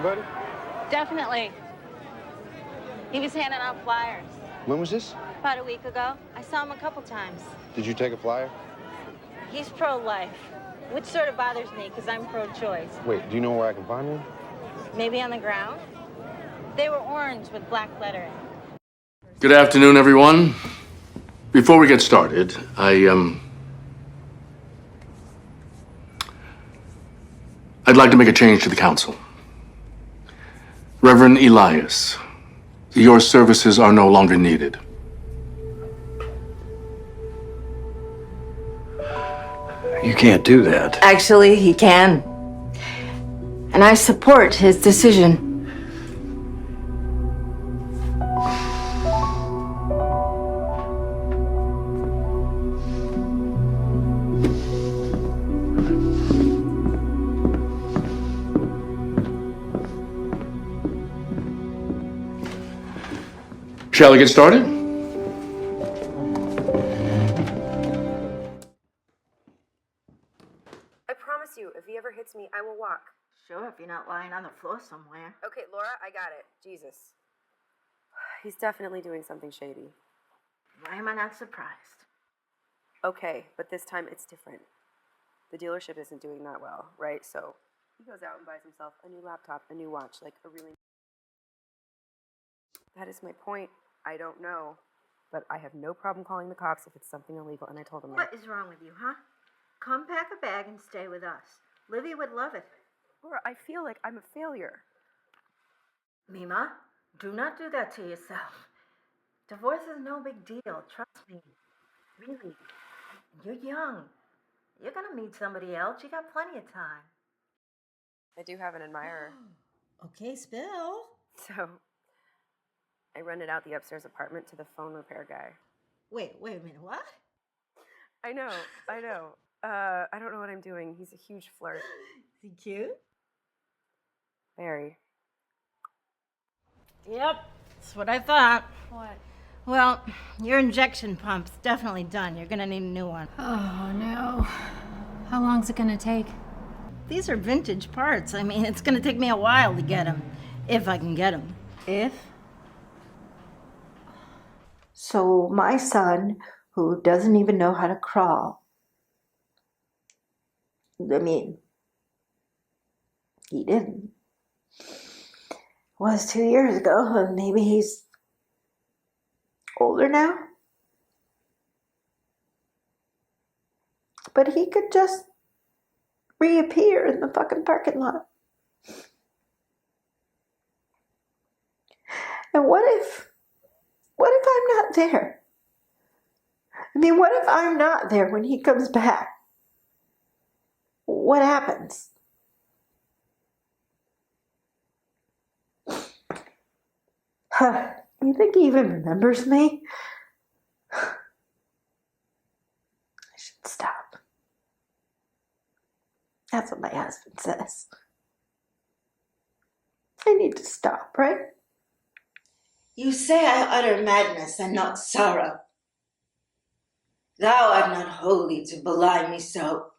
anybody? Definitely. He was handing out flyers. When was this? About a week ago. I saw him a couple times. Did you take a flyer? He's pro-life, which sort of bothers me because I'm pro-choice. Wait, do you know where I can find one? Maybe on the ground? They were orange with black lettering. Good afternoon, everyone. Before we get started, I'd like to make a change to the council. Reverend Elias, your services are no longer needed. You can't do that. Actually, he can. And I support his decision. Shall we get started? I promise you, if he ever hits me, I will walk. Sure, if you're not lying on the floor somewhere. Okay, Laura, I got it. Jesus. He's definitely doing something shady. Why am I not surprised? Okay, but this time it's different. The dealership isn't doing that well, right? So he goes out and buys himself a new laptop, a new watch, like a really... That is my point. I don't know. But I have no problem calling the cops if it's something illegal, and I told him that. What is wrong with you, huh? Come pack a bag and stay with us. Livy would love it. Laura, I feel like I'm a failure. Mima, do not do that to yourself. Divorce is no big deal, trust me. Really. You're young. You're gonna meet somebody else. You got plenty of time. I do have an admirer. Okay, spill. So, I rented out the upstairs apartment to the phone repair guy. Wait a minute, what? I know. I don't know what I'm doing. He's a huge flirt. Is he cute? Very. Yep, that's what I thought. What? Well, your injection pump's definitely done. You're gonna need a new one. Oh, no. How long's it gonna take? These are vintage parts. I mean, it's gonna take me a while to get them, if I can get them. If? So my son, who doesn't even know how to crawl, I mean, he didn't. Was 2 years ago, and maybe he's older now. But he could just reappear in the fucking parking lot. And what if I'm not there? I mean, what if I'm not there when he comes back? What happens? You think he even remembers me? I should stop. That's what my husband says. I need to stop, right? You say I utter madness and not sorrow. Thou art not holy to belie me so.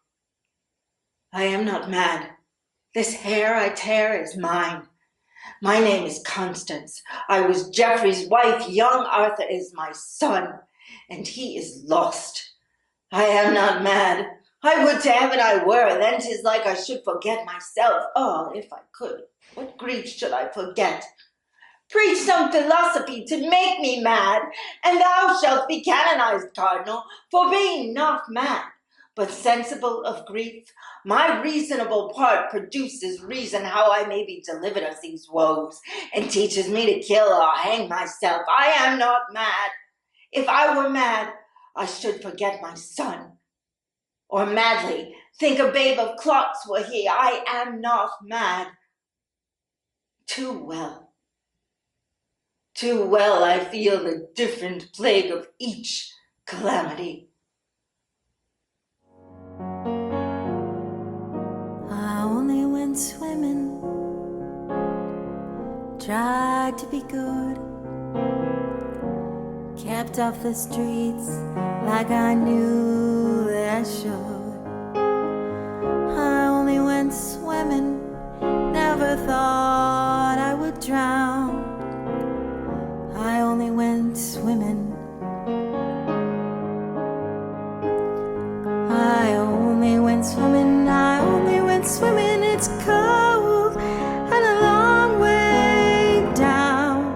I am not mad. This hair I tear is mine. My name is Constance. I was Geoffrey's wife. Young Arthur is my son, and he is lost. I am not mad. I would to heaven I were, then 'tis like I should forget myself. Oh, if I could, what grief should I forget? Preach some philosophy to make me mad, and thou shalt be canonized, Cardinal, for being not mad, but sensible of grief. My reasonable part produces reason how I may be delivered of these woes, and teaches me to kill or hang myself. I am not mad. If I were mad, I should forget my son. Or madly think a babe of clots were he. I am not mad. Too well I feel the different plague of each calamity. I only went swimming, tried to be good, kept off the streets like I knew that I should. I only went swimming, never thought I would drown. I only went swimming. I only went swimming. I only went swimming. It's cold and a long way down.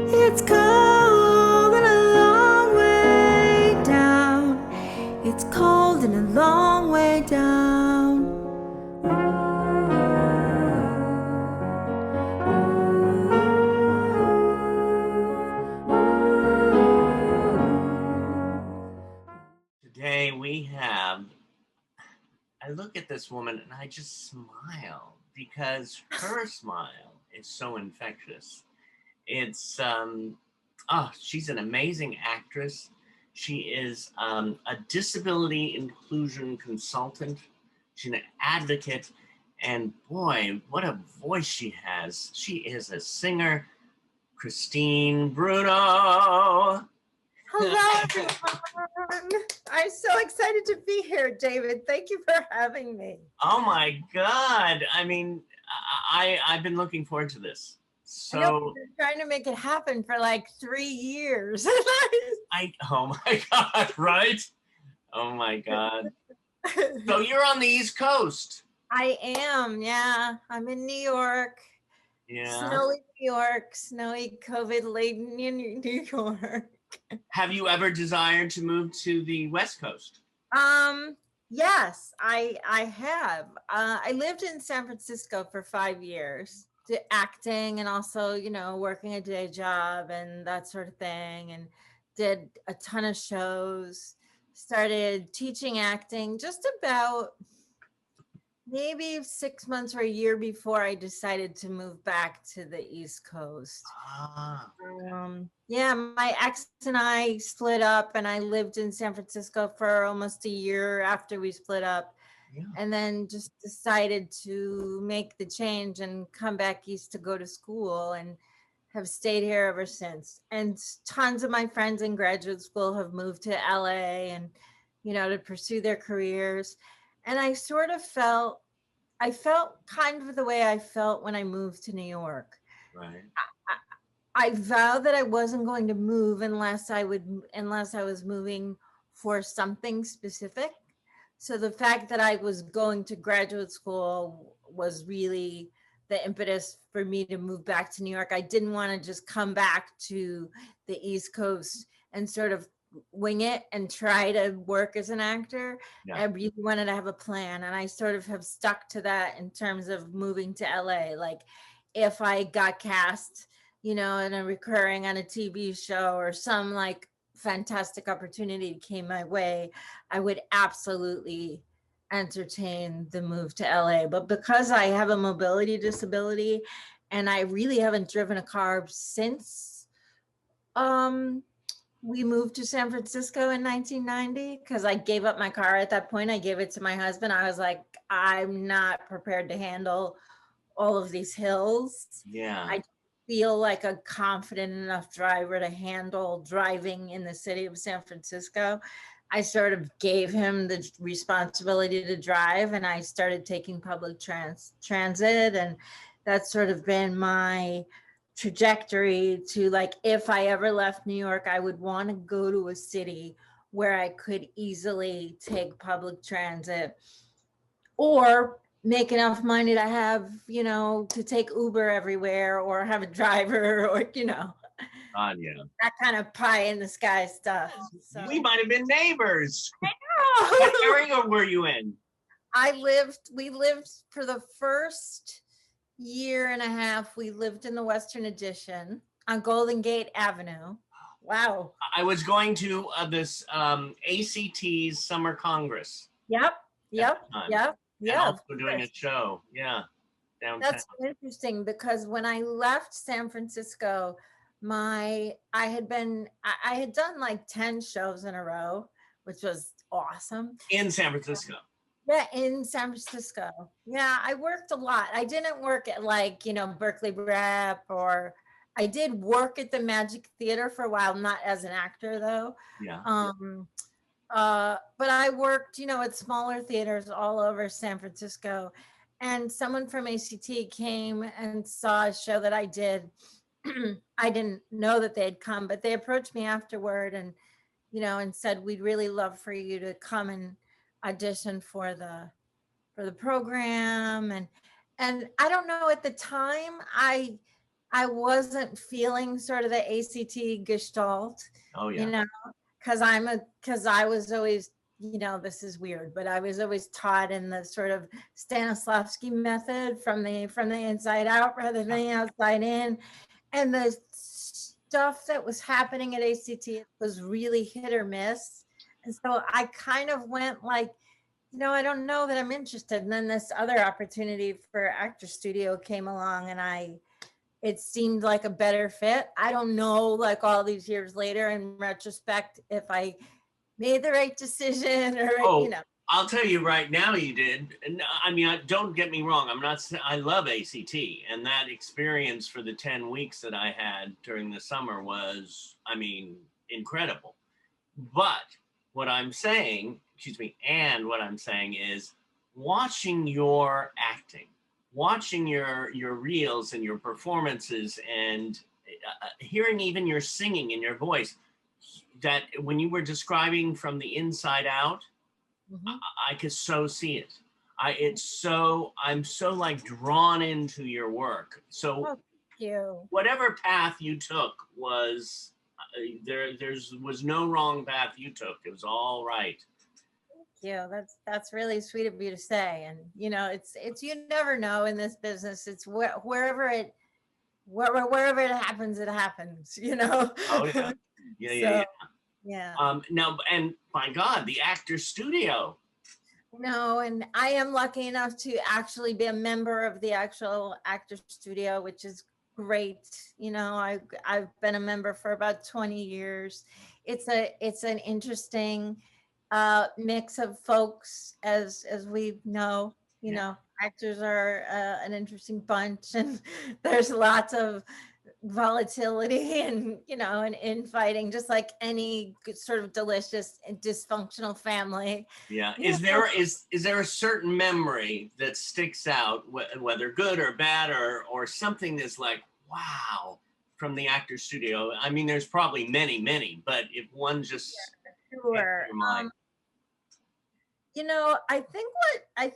It's cold and a long way down. It's cold and a long way down. Today we have, I look at this woman and I just smile because her smile is so infectious. It's, she's an amazing actress. She is a disability inclusion consultant. She's an advocate. And boy, what a voice she has. She is a singer. Christine Bruno. Hello, everyone. I'm so excited to be here, David. Thank you for having me. Oh my God. I mean, I've been looking forward to this. So I know we've been trying to make it happen for like 3 years. oh my God, right? Oh my God. So you're on the East Coast. I am, yeah. I'm in New York. Yeah. Snowy New York, snowy COVID-laden New York. Have you ever desired to move to the West Coast? Yes, I have. I lived in San Francisco for 5 years, did acting and also, you know, working a day job and that sort of thing, and did a ton of shows. Started teaching acting just about maybe 6 months or a year before I decided to move back to the East Coast. Yeah, my ex and I split up, and I lived in San Francisco for almost a year after we split up. Yeah. And then just decided to make the change and come back east to go to school, and have stayed here ever since. And tons of my friends in graduate school have moved to LA and, you know, to pursue their careers. And I sort of felt kind of the way I felt when I moved to New York. Right. I vowed that I wasn't going to move unless I was moving for something specific. So the fact that I was going to graduate school was really the impetus for me to move back to New York. I didn't want to just come back to the East Coast and sort of wing it and try to work as an actor. Yeah. I really wanted to have a plan, and I sort of have stuck to that in terms of moving to LA. Like if I got cast, you know, in a recurring on a TV show or some like fantastic opportunity came my way, I would absolutely entertain the move to LA. But because I have a mobility disability and I really haven't driven a car since we moved to San Francisco in 1990, because I gave up my car at that point. I gave it to my husband. I was like, I'm not prepared to handle all of these hills. Yeah. I feel like a confident enough driver to handle driving in the city of San Francisco. I sort of gave him the responsibility to drive, and I started taking public transit. And that's sort of been my trajectory to, like, if I ever left New York, I would want to go to a city where I could easily take public transit or make enough money to have, you know, to take Uber everywhere or have a driver or, you know, Yeah. that kind of pie in the sky stuff. So We might have been neighbors. I know. What area were you in? We lived for the first year and a half. We lived in the Western Addition on Golden Gate Avenue. Wow. I was going to this ACT's Summer Congress. Yep. And also doing a show. Yeah. Downtown. That's interesting because when I left San Francisco, I had done like 10 shows in a row, which was awesome. In San Francisco. Yeah, in San Francisco. Yeah, I worked a lot. I didn't work at like, you know, Berkeley Rep, or I did work at the Magic Theater for a while, not as an actor though. Yeah. But I worked, you know, at smaller theaters all over San Francisco. and someone from ACT came and saw a show that I did. I didn't know that they had come, but they approached me afterward and, and said, we'd really love for you to come and audition for the program. And I don't know, at the time, I wasn't feeling sort of the ACT gestalt, Oh yeah. because I was always, this is weird, but I was always taught in the sort of Stanislavski method from the inside out rather than the outside in. And the stuff that was happening at ACT was really hit or miss. And so I kind of went like, I don't know that I'm interested. And then this other opportunity for Actor Studio came along, and it seemed like a better fit. I don't know, like all these years later in retrospect, if I made the right decision or, Oh, I'll tell you right now you did. And I mean, don't get me wrong. I love ACT, and that experience for the 10 weeks that I had during the summer was, I mean, incredible. But what I'm saying, what I'm saying is watching your acting, watching your reels and your performances, and hearing even your singing and your voice, that when you were describing from the inside out, I could so see it. I'm so like drawn into your work. So thank you. Whatever path you took was there was no wrong path you took. It was all right. Yeah, that's really sweet of you to say. And it's you never know in this business. It's wherever it happens, it happens. Oh yeah, yeah. Yeah. Now, and my God, the Actor Studio. No, and I am lucky enough to actually be a member of the actual Actor Studio, which is great. I've been a member for about 20 years. It's an interesting mix of folks, as we know. Actors are an interesting bunch, and there's lots of volatility and and infighting, just like any sort of delicious and dysfunctional family. Yeah. Is there a certain memory that sticks out, whether good or bad, or something that's like, wow, from the Actor Studio? I mean, there's probably many, but if one just Sure. your mind. I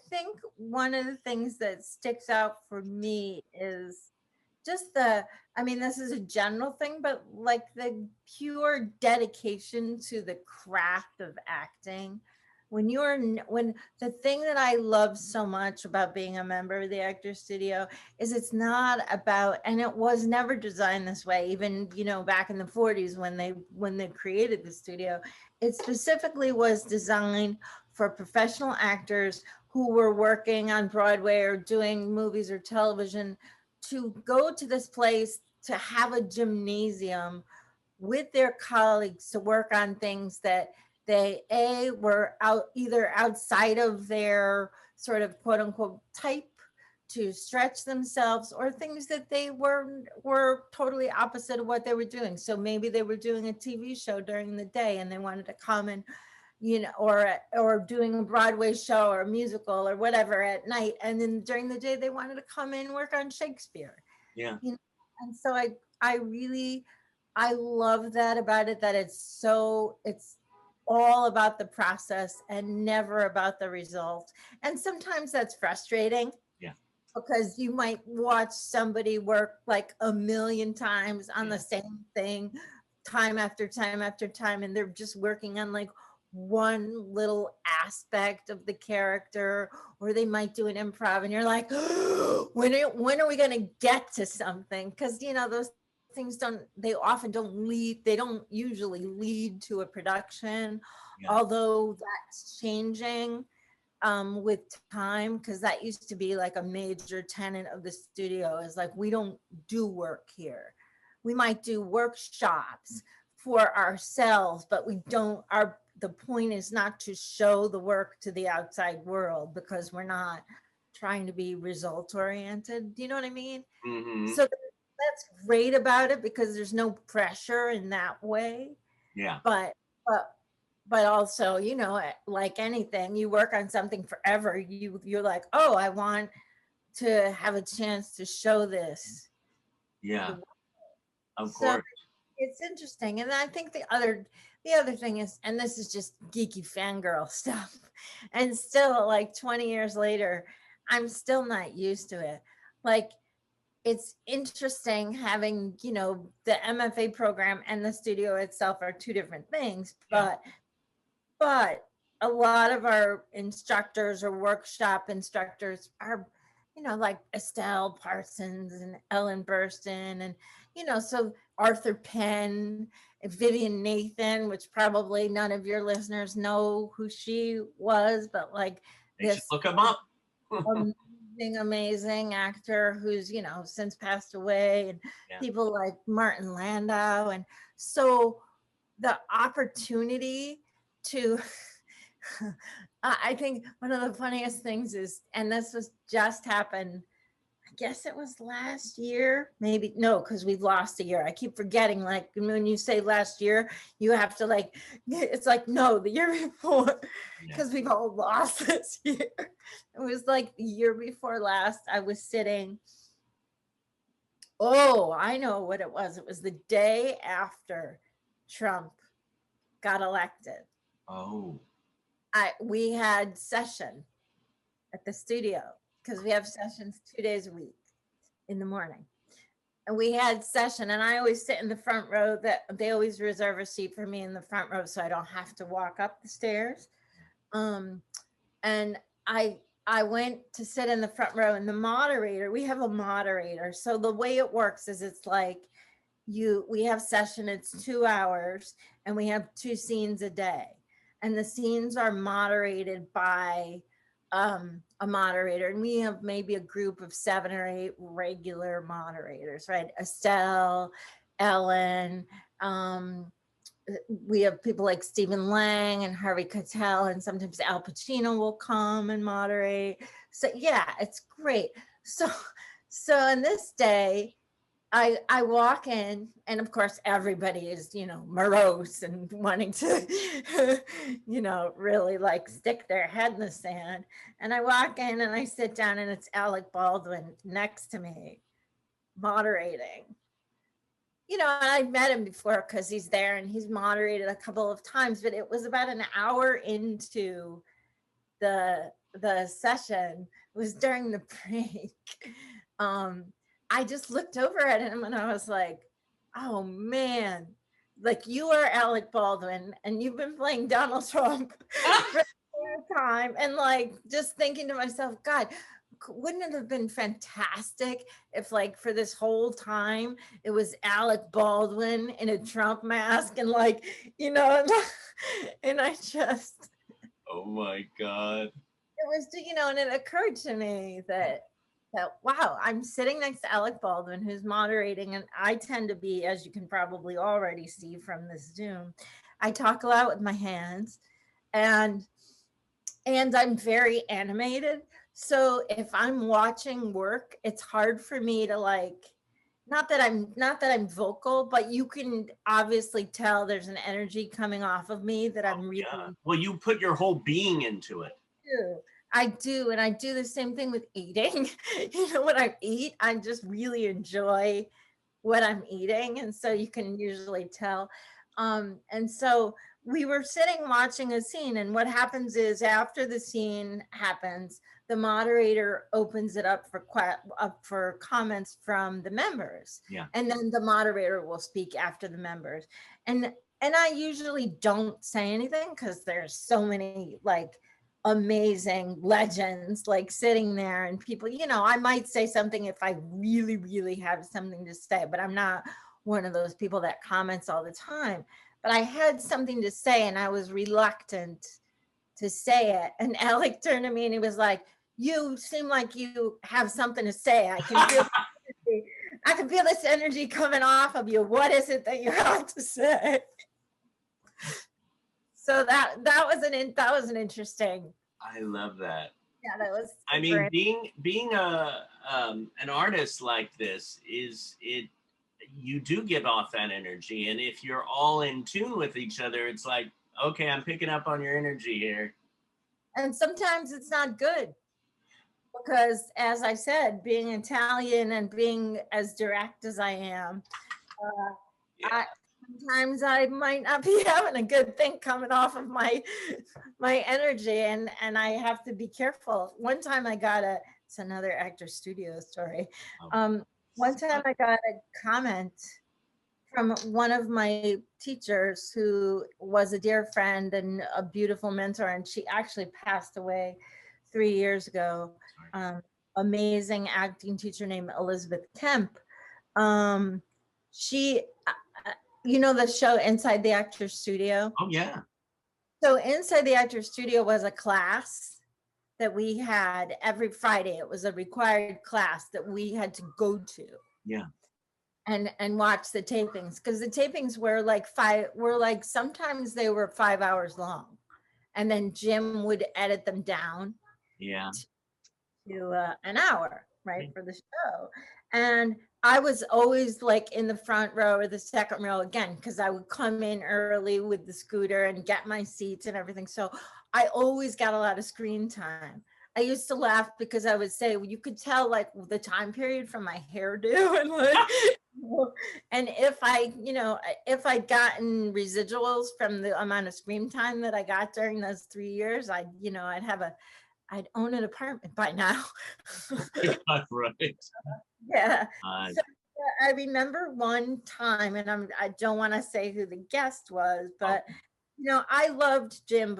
think one of the things that sticks out for me is just this is a general thing, but like the pure dedication to the craft of acting. When the thing that I love so much about being a member of the Actor Studio is it's not about, and it was never designed this way, even, back in the 40s when they created the studio, it specifically was designed for professional actors who were working on Broadway or doing movies or television to go to this place, to have a gymnasium with their colleagues to work on things that they were either outside of their sort of quote unquote type to stretch themselves, or things that they were totally opposite of what they were doing. So maybe they were doing a TV show during the day and they wanted to come and or doing a Broadway show or a musical or whatever at night, and then during the day they wanted to come in and work on Shakespeare. Yeah. And so I love that about it, that it's all about the process and never about the result. And sometimes that's frustrating. Yeah. Because you might watch somebody work like a million times on the same thing, time after time after time, and they're just working on like one little aspect of the character, or they might do an improv and you're like, when are we going to get to something? Because those things they don't usually lead to a production. Although that's changing with time, because that used to be like a major tenet of the studio, is like, we don't do work here. We might do workshops for ourselves, but we don't, the point is not to show the work to the outside world, because we're not trying to be result oriented. Do you know what I mean? Mm-hmm. So that's great about it, because there's no pressure in that way. Yeah. But also, like anything, you work on something forever. You're like, oh, I want to have a chance to show this. Yeah, of So course. it's interesting. And I think the other thing is, and this is just geeky fangirl stuff, and still like 20 years later, I'm still not used to it. Like, it's interesting having, you know, the MFA program and the studio itself are two different things, but a lot of our instructors or workshop instructors are, you know, like Estelle Parsons and Ellen Burstyn, and, you know, so Arthur Penn, Vivian Nathan, which probably none of your listeners know who she was, but like They should this look them up. amazing actor who's, you know, since passed away, and people like Martin Landau. And so the opportunity to I think one of the funniest things is, and this was just happened, I guess it was last year, maybe, no, because we've lost a year. I keep forgetting, like when you say last year, you have to like, it's like, no, the year before, because we've all lost this year. It was like the year before last, I was sitting, oh, I know what it was. It was the day after Trump got elected. Oh. We had session at the studio, because we have sessions 2 days a week in the morning. And we had session, and I always sit in the front row. That they always reserve a seat for me in the front row, so I don't have to walk up the stairs. And I went to sit in the front row, and the moderator, we have a moderator. So the way it works is, it's like we have session, it's 2 hours, and we have 2 scenes a day. And the scenes are moderated by a moderator, and we have maybe a group of 7 or 8 regular moderators, right? Estelle, Ellen, we have people like Stephen Lang and Harvey Keitel, and sometimes Al Pacino will come and moderate. So yeah, it's great. So on this day, I walk in, and of course everybody is, you know, morose and wanting to, you know, really like stick their head in the sand. And I walk in and I sit down, and it's Alec Baldwin next to me moderating. You know, and I've met him before because he's there and he's moderated a couple of times, but it was about an hour into the session. It was during the break. I just looked over at him and I was like, oh man, like, you are Alec Baldwin and you've been playing Donald Trump for a long time. And like, just thinking to myself, God, wouldn't it have been fantastic if, like, for this whole time it was Alec Baldwin in a Trump mask, and like, you know, and I just, oh my God. It was, you know, and it occurred to me that wow, I'm sitting next to Alec Baldwin, who's moderating, and I tend to be, as you can probably already see from this Zoom, I talk a lot with my hands, and I'm very animated. So if I'm watching work, it's hard for me to, like, not that I'm vocal, but you can obviously tell there's an energy coming off of me that I'm really. Yeah. Well, you put your whole being into it. I do. And I do the same thing with eating. You know, when I eat, I just really enjoy what I'm eating. And so you can usually tell. And so we were sitting watching a scene, and what happens is, after the scene happens, the moderator opens it up for comments from the members. Yeah. And then the moderator will speak after the members. And I usually don't say anything because there's so many, like, amazing legends, like, sitting there, and people, you know, I might say something if I really, really have something to say, but I'm not one of those people that comments all the time. But I had something to say, and I was reluctant to say it. And Alec turned to me and he was like, you seem like you have something to say. I can feel this energy coming off of you. What is it that you have to say? So that was an interesting. I love that. Yeah, that was. I mean, being an artist like this you do give off that energy, and if you're all in tune with each other, it's like, okay, I'm picking up on your energy here. And sometimes it's not good. because as I said, being Italian and being as direct as I am, sometimes I might not be having a good thing coming off of my energy, and I have to be careful. One time I got it's another actor studio story. One time I got a comment from one of my teachers who was a dear friend and a beautiful mentor, and she actually passed away 3 years ago. Amazing acting teacher named Elizabeth Kemp. She, you know, the show Inside the Actors Studio? Oh, yeah. So Inside the Actors Studio was a class that we had every Friday. It was a required class that we had to go to. Yeah. And watch the tapings, because the tapings were like sometimes they were 5 hours long, and then Jim would edit them down to an hour, right, for the show. And I was always like in the front row or the second row again, because I would come in early with the scooter and get my seats and everything. So I always got a lot of screen time. I used to laugh because I would say, well, you could tell like the time period from my hairdo, and like, and if I'd gotten residuals from the amount of screen time that I got during those 3 years, I'd own an apartment by now. Right. Yeah. So, I remember one time, and I don't want to say who the guest was, but I loved Jim,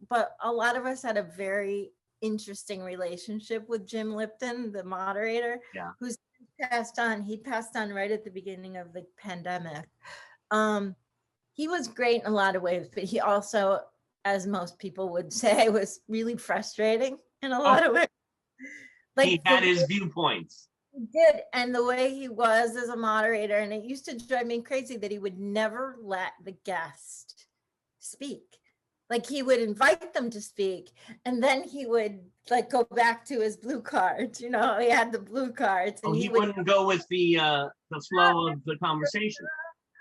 but a lot of us had a very interesting relationship with Jim Lipton, the moderator, who's passed on. He passed on right at the beginning of the pandemic. He was great in a lot of ways, but he also, as most people would say, was really frustrating in a lot of ways. Like he had his viewpoints. He did, and the way he was as a moderator, and it used to drive me crazy that he would never let the guest speak. Like he would invite them to speak, and then he would like go back to his blue cards. He had the blue cards. And he wouldn't go with the flow of the conversation.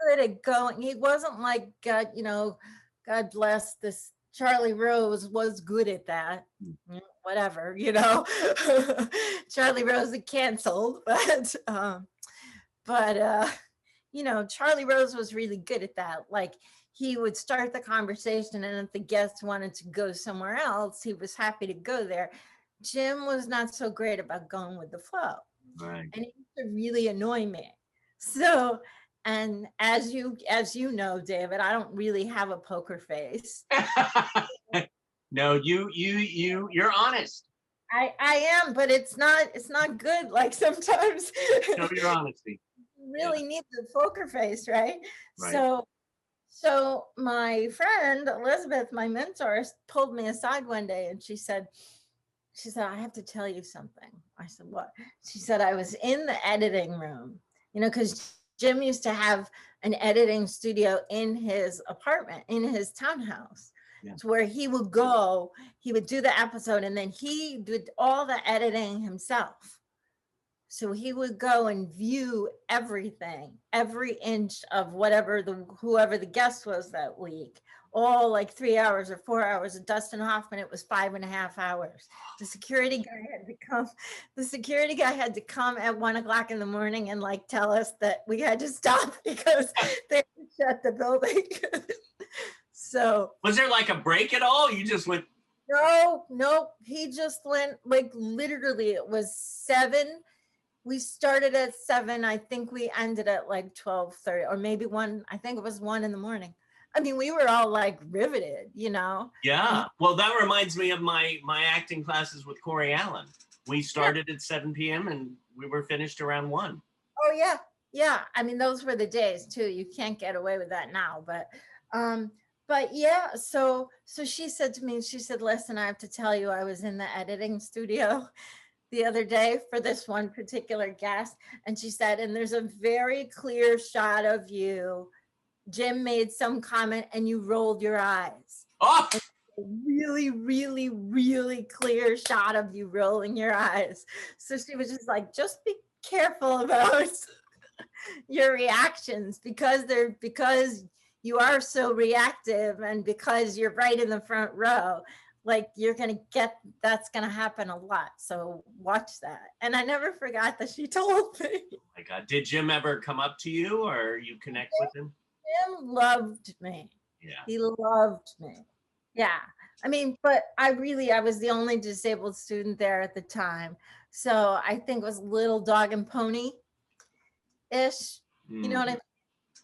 Good at going. He wasn't like God bless this. Charlie Rose was good at that. Whatever, Charlie Rose is canceled, but Charlie Rose was really good at that. Like he would start the conversation, and if the guest wanted to go somewhere else, he was happy to go there. Jim was not so great about going with the flow. Right. And it used to really annoy me. So, and as you know, David, I don't really have a poker face. No, you're honest. I am, but it's not good. Like sometimes show your honesty. You really need the poker face, right? So my friend Elizabeth, my mentor, pulled me aside one day, and she said, I have to tell you something. I said, what? She said, I was in the editing room, because Jim used to have an editing studio in his apartment, in his townhouse. It's where he would go, he would do the episode, and then he did all the editing himself. So he would go and view everything, every inch of whoever the guest was that week, all like 3 hours or 4 hours. Of Dustin Hoffman, it was 5.5 hours. The security guy had to come at 1 o'clock in the morning and like tell us that we had to stop because they shut the building. So was there like a break at all? You just went? No, he just went like literally. It was 7. We started at 7. I think we ended at like 12:30 or maybe 1. I think it was 1 in the morning. I mean, we were all like riveted, Yeah. Well, that reminds me of my acting classes with Corey Allen. We started at 7 p.m. and we were finished around 1. Oh yeah. Yeah. I mean, those were the days too. You can't get away with that now, but yeah, so she said to me, she said, listen, I have to tell you, I was in the editing studio the other day for this one particular guest. And she said, and there's a very clear shot of you. Jim made some comment and you rolled your eyes. Oh! Really, really, really clear shot of you rolling your eyes. So she was just like, just be careful about your reactions because you are so reactive and because you're right in the front row, Like you're going to get, that's going to happen a lot. So watch that. And I never forgot that she told me. Oh my God. Did Jim ever come up to you or you connect with him? Jim loved me. Yeah. He loved me. Yeah. I mean, but I was the only disabled student there at the time. So I think it was little dog and pony ish. You know what I mean?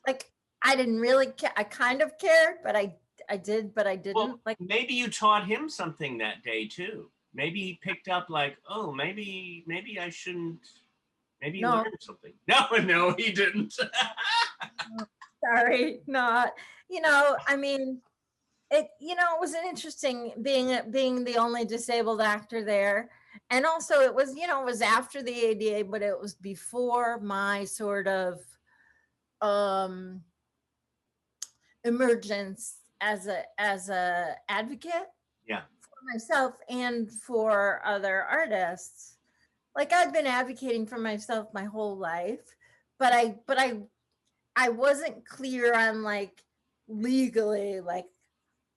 Like, I didn't really care. I kind of cared, but I did, but I didn't. Well, like, maybe you taught him something that day too. Maybe he picked up like, oh, maybe I shouldn't. Maybe he learned something. No, he didn't. Sorry, not. You know, I mean, it. You know, it was an interesting being the only disabled actor there, and also it was, you know, it was after the ADA, but it was before my sort of emergence as a advocate. Yeah. For myself and for other artists. Like I've been advocating for myself my whole life, but I wasn't clear on like legally like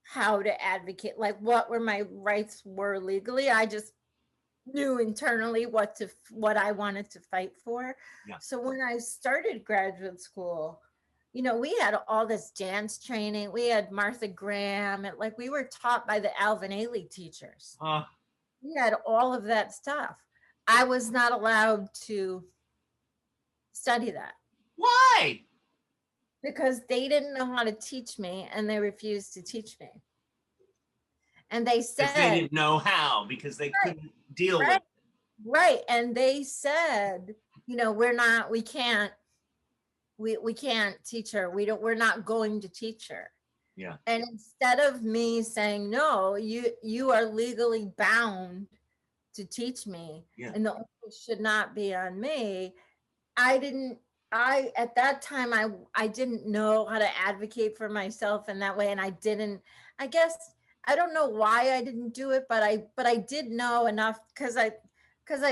how to advocate, like what were my rights were legally. I just knew internally what I wanted to fight for. Yeah. So when I started graduate school, you know, we had all this dance training. We had Martha Graham, and like we were taught by the Alvin Ailey teachers. We had all of that stuff. I was not allowed to study that. Why? Because they didn't know how to teach me, and they refused to teach me. And they said they didn't know how because they couldn't deal with it. Right. And they said, you know, we can't teach her. We're not going to teach her. Yeah. And instead of me saying, no, you are legally bound to teach me, and the onus should not be on me. At that time, I didn't know how to advocate for myself in that way. And I guess, I don't know why I didn't do it, but I did know enough because I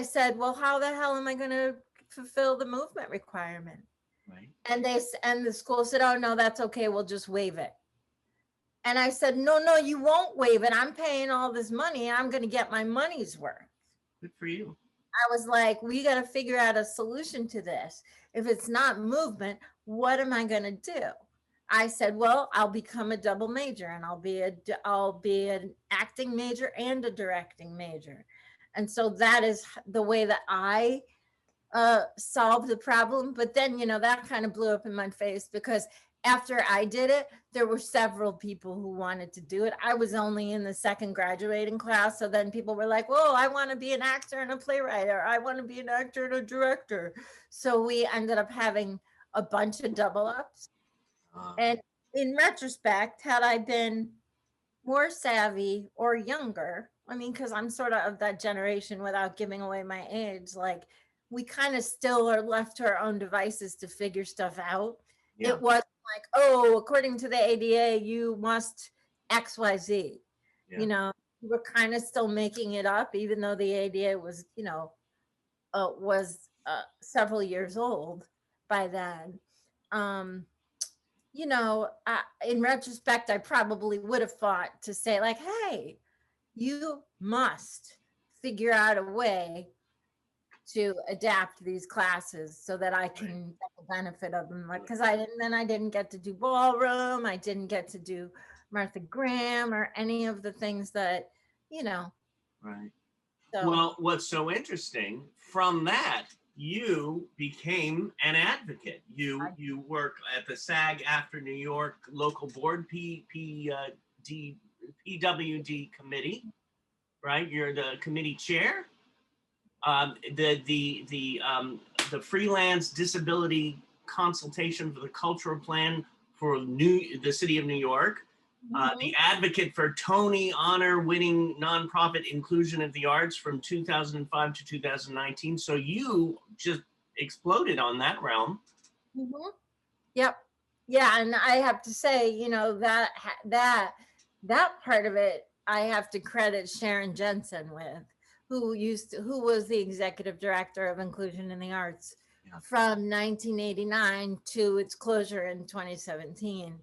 said, well, how the hell am I going to fulfill the movement requirement? Right. And the school said, oh no, that's okay. We'll just waive it. And I said, no, you won't waive it. I'm paying all this money. I'm going to get my money's worth. Good for you. I was like, we got to figure out a solution to this. If it's not movement, what am I going to do? I said, well, I'll become a double major, and I'll be an acting major and a directing major. And so that is the way that I solved the problem. But then, you know, that kind of blew up in my face because after I did it, there were several people who wanted to do it. I was only in the second graduating class. So then people were like, whoa, I want to be an actor and a playwright, or I want to be an actor and a director. So we ended up having a bunch of double ups. And in retrospect, had I been more savvy or younger, I mean, because I'm sort of that generation without giving away my age, like we kind of still are left to our own devices to figure stuff out. Yeah. It wasn't like, oh, according to the ADA, you must XYZ. Yeah. You know, we were kind of still making it up, even though the ADA was, you know, several years old by then. You know, in retrospect, I probably would have fought to say like, hey, you must figure out a way to adapt these classes so that I can get the benefit of them. Like, because I didn't get to do ballroom. I didn't get to do Martha Graham or any of the things that, you know. Right. So, well, what's so interesting from that, you became an advocate. You work at the SAG after New York local board PWD committee, right? You're the committee chair. The freelance disability consultation for the cultural plan for the city of New York. The advocate for Tony honor winning nonprofit inclusion of the arts from 2005 to 2019. So you just exploded on that realm. Mm-hmm. Yep. Yeah. And I have to say, you know, that part of it, I have to credit Sharon Jensen with, who was the executive director of Inclusion in the Arts from 1989 to its closure in 2017.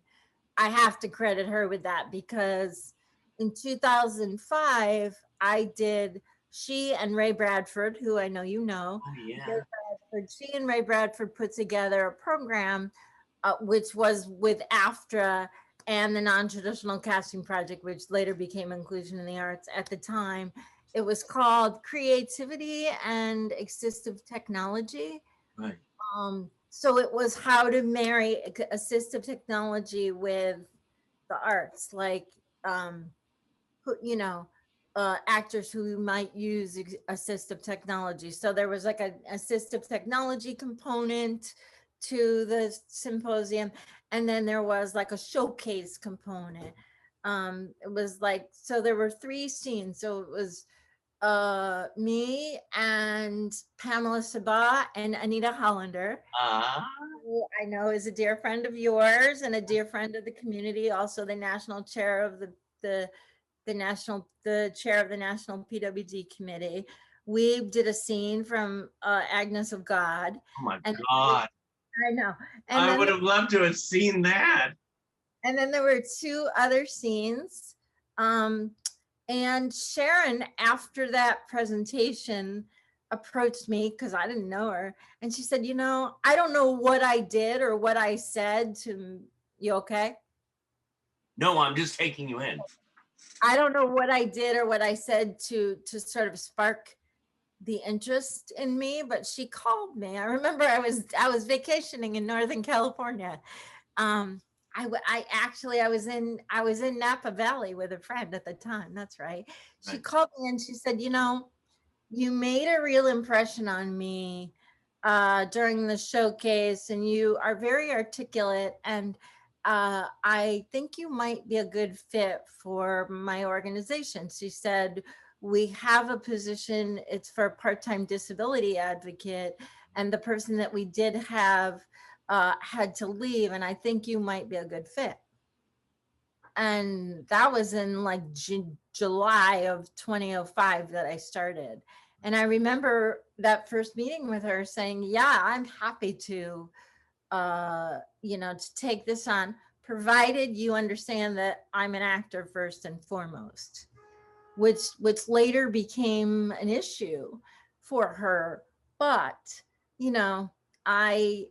I have to credit her with that because in 2005, she and Ray Bradford, who I know you know, Oh, yeah. she and Ray Bradford put together a program, which was with AFTRA and the Non-Traditional Casting Project, which later became Inclusion in the Arts. At the time, it was called Creativity and Assistive Technology. Right. So it was how to marry assistive technology with the arts, like, you know, actors who might use assistive technology. So there was like an assistive technology component to the symposium, and then there was like a showcase component. It was like, so there were 3 scenes. So it was me and Pamela Sabah and Anita Hollander, who I know is a dear friend of yours and a dear friend of the community, also the national chair of the chair of the National PWG Committee. We did a scene from Agnes of God. Oh my God. I know. I would have loved to have seen that. And then there were 2 other scenes. And Sharon, after that presentation, approached me because I didn't know her. And she said, you know, I don't know what I did or what I said to you. Okay? No, I'm just taking you in. I don't know what I did or what I said to sort of spark the interest in me, but she called me. I remember I was vacationing in Northern California. I was in Napa Valley with a friend at the time. That's right. She called me and she said, you know, you made a real impression on me during the showcase, and you are very articulate, and I think you might be a good fit for my organization. She said, we have a position, it's for a part-time disability advocate, and the person that we did have had to leave, and I think you might be a good fit. And that was in like July of 2005 that I started. And I remember that first meeting with her saying, yeah, I'm happy to, to take this on, provided you understand that I'm an actor first and foremost, which later became an issue for her. But, you know, I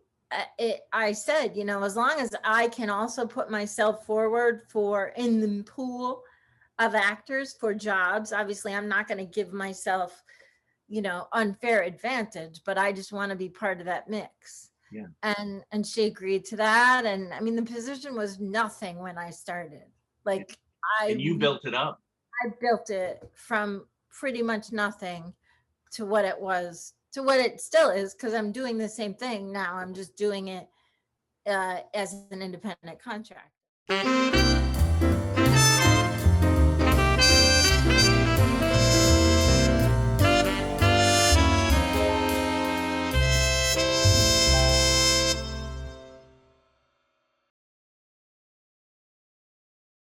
said, you know, as long as I can also put myself forward in the pool of actors for jobs, obviously I'm not going to give myself, you know, unfair advantage, but I just want to be part of that mix. Yeah. And she agreed to that. And I mean, the position was nothing when I started. Like, and you built it up. I built it from pretty much nothing to what it was, to what it still is, because I'm doing the same thing now. I'm just doing it as an independent contractor.